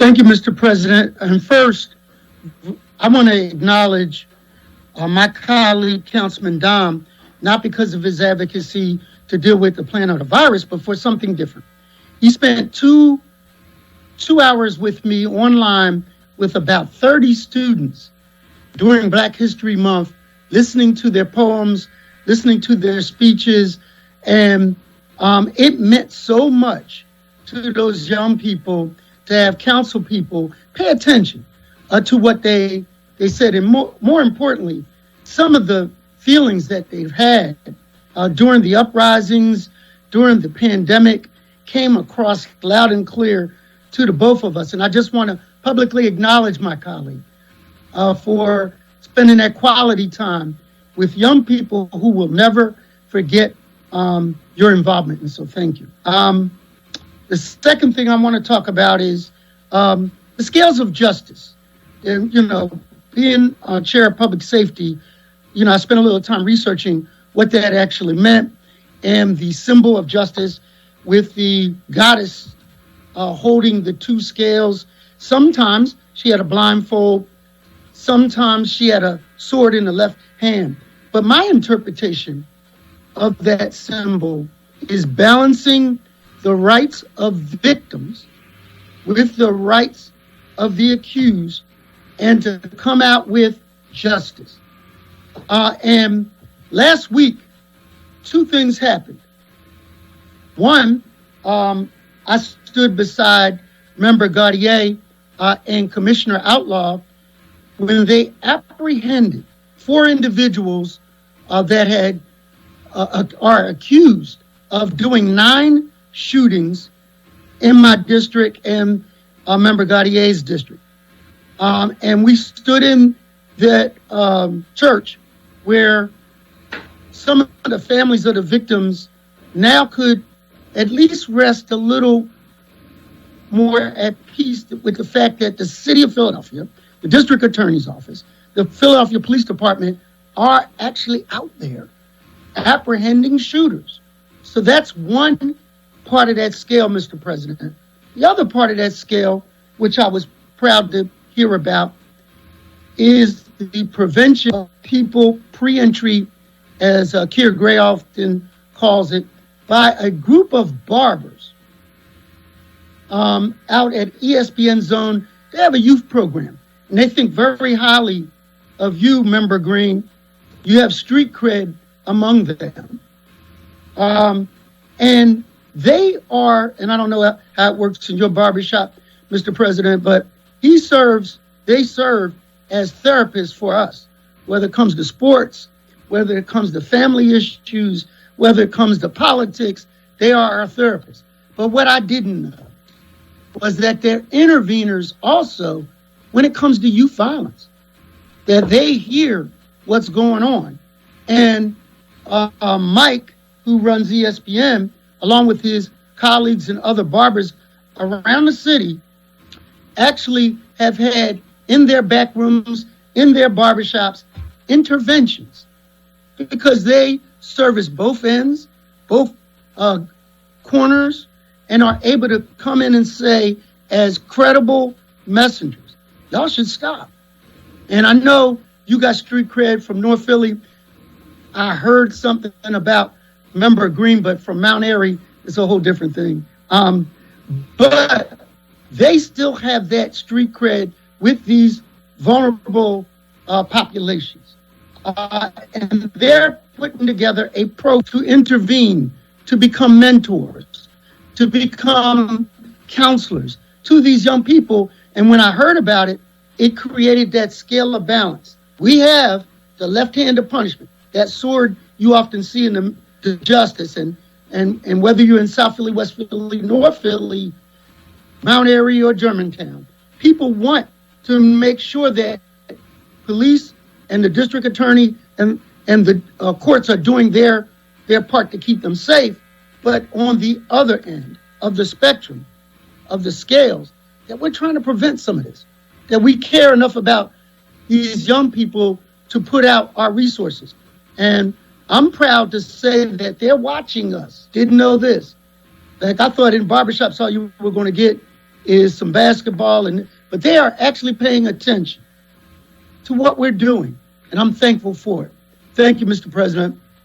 Thank you, Mr. President. And first, I want to acknowledge my colleague, Councilman Dom, not because of his advocacy to deal with the plan of the virus, but for something different. He spent two hours with me online with about 30 students during Black History Month, listening to their poems, listening to their speeches, and it meant so much to those young people to have council people pay attention to what they said, and more importantly, some of the feelings that they've had during the uprisings, during the pandemic, came across loud and clear to the both of us. And I just want to publicly acknowledge my colleague for spending that quality time with young people who will never forget your involvement. And so thank you. The second thing I want to talk about is the scales of justice. And, being chair of public safety, I spent a little time researching what that actually meant, and the symbol of justice with the goddess holding the two scales. Sometimes she had a blindfold, sometimes she had a sword in the left hand. But my interpretation of that symbol is balancing the rights of victims with the rights of the accused, and to come out with justice. And last week, two things happened. One, I stood beside Member Gaudier and Commissioner Outlaw when they apprehended 4 individuals that are accused of doing 9 shootings in my district and Member Gaudier's district. And we stood in that church where some of the families of the victims now could at least rest a little more at peace with the fact that the city of Philadelphia, the district attorney's office, the Philadelphia Police Department are actually out there apprehending shooters. So that's one part of that scale, Mr. President. The other part of that scale, which I was proud to hear about, is the prevention of people pre-entry, as Keir Gray often calls it, by a group of barbers out at ESPN Zone. They have a youth program, and they think very highly of you, Member Green. You have street cred among them. And they are, and I don't know how it works in your barbershop, Mr. President, but they serve as therapists for us, whether it comes to sports, whether it comes to family issues, whether it comes to politics. They are our therapists. But what I didn't know was that they're interveners also when it comes to youth violence, that they hear what's going on. And Mike, who runs ESPN, along with his colleagues and other barbers around the city, actually have had in their back rooms, in their barbershops, interventions, because they service both ends, both corners, and are able to come in and say, as credible messengers, y'all should stop. And I know you got street cred from North Philly. I heard something about Member Green, but from Mount Airy, it's a whole different thing. But they still have that street cred with these vulnerable populations. And they're putting together a to intervene, to become mentors, to become counselors to these young people. And when I heard about it, it created that scale of balance. We have the left hand of punishment, that sword you often see in the justice, and whether you're in South Philly, West Philly, North Philly, Mount Airy, or Germantown, people want to make sure that police and the district attorney and the courts are doing their part to keep them safe. But on the other end of the spectrum, of the scales, that we're trying to prevent some of this, that we care enough about these young people to put out our resources. And I'm proud to say that they're watching us. Didn't know this. Like, I thought in barbershops all you were going to get is some basketball, but they are actually paying attention to what we're doing, and I'm thankful for it. Thank you, Mr. President.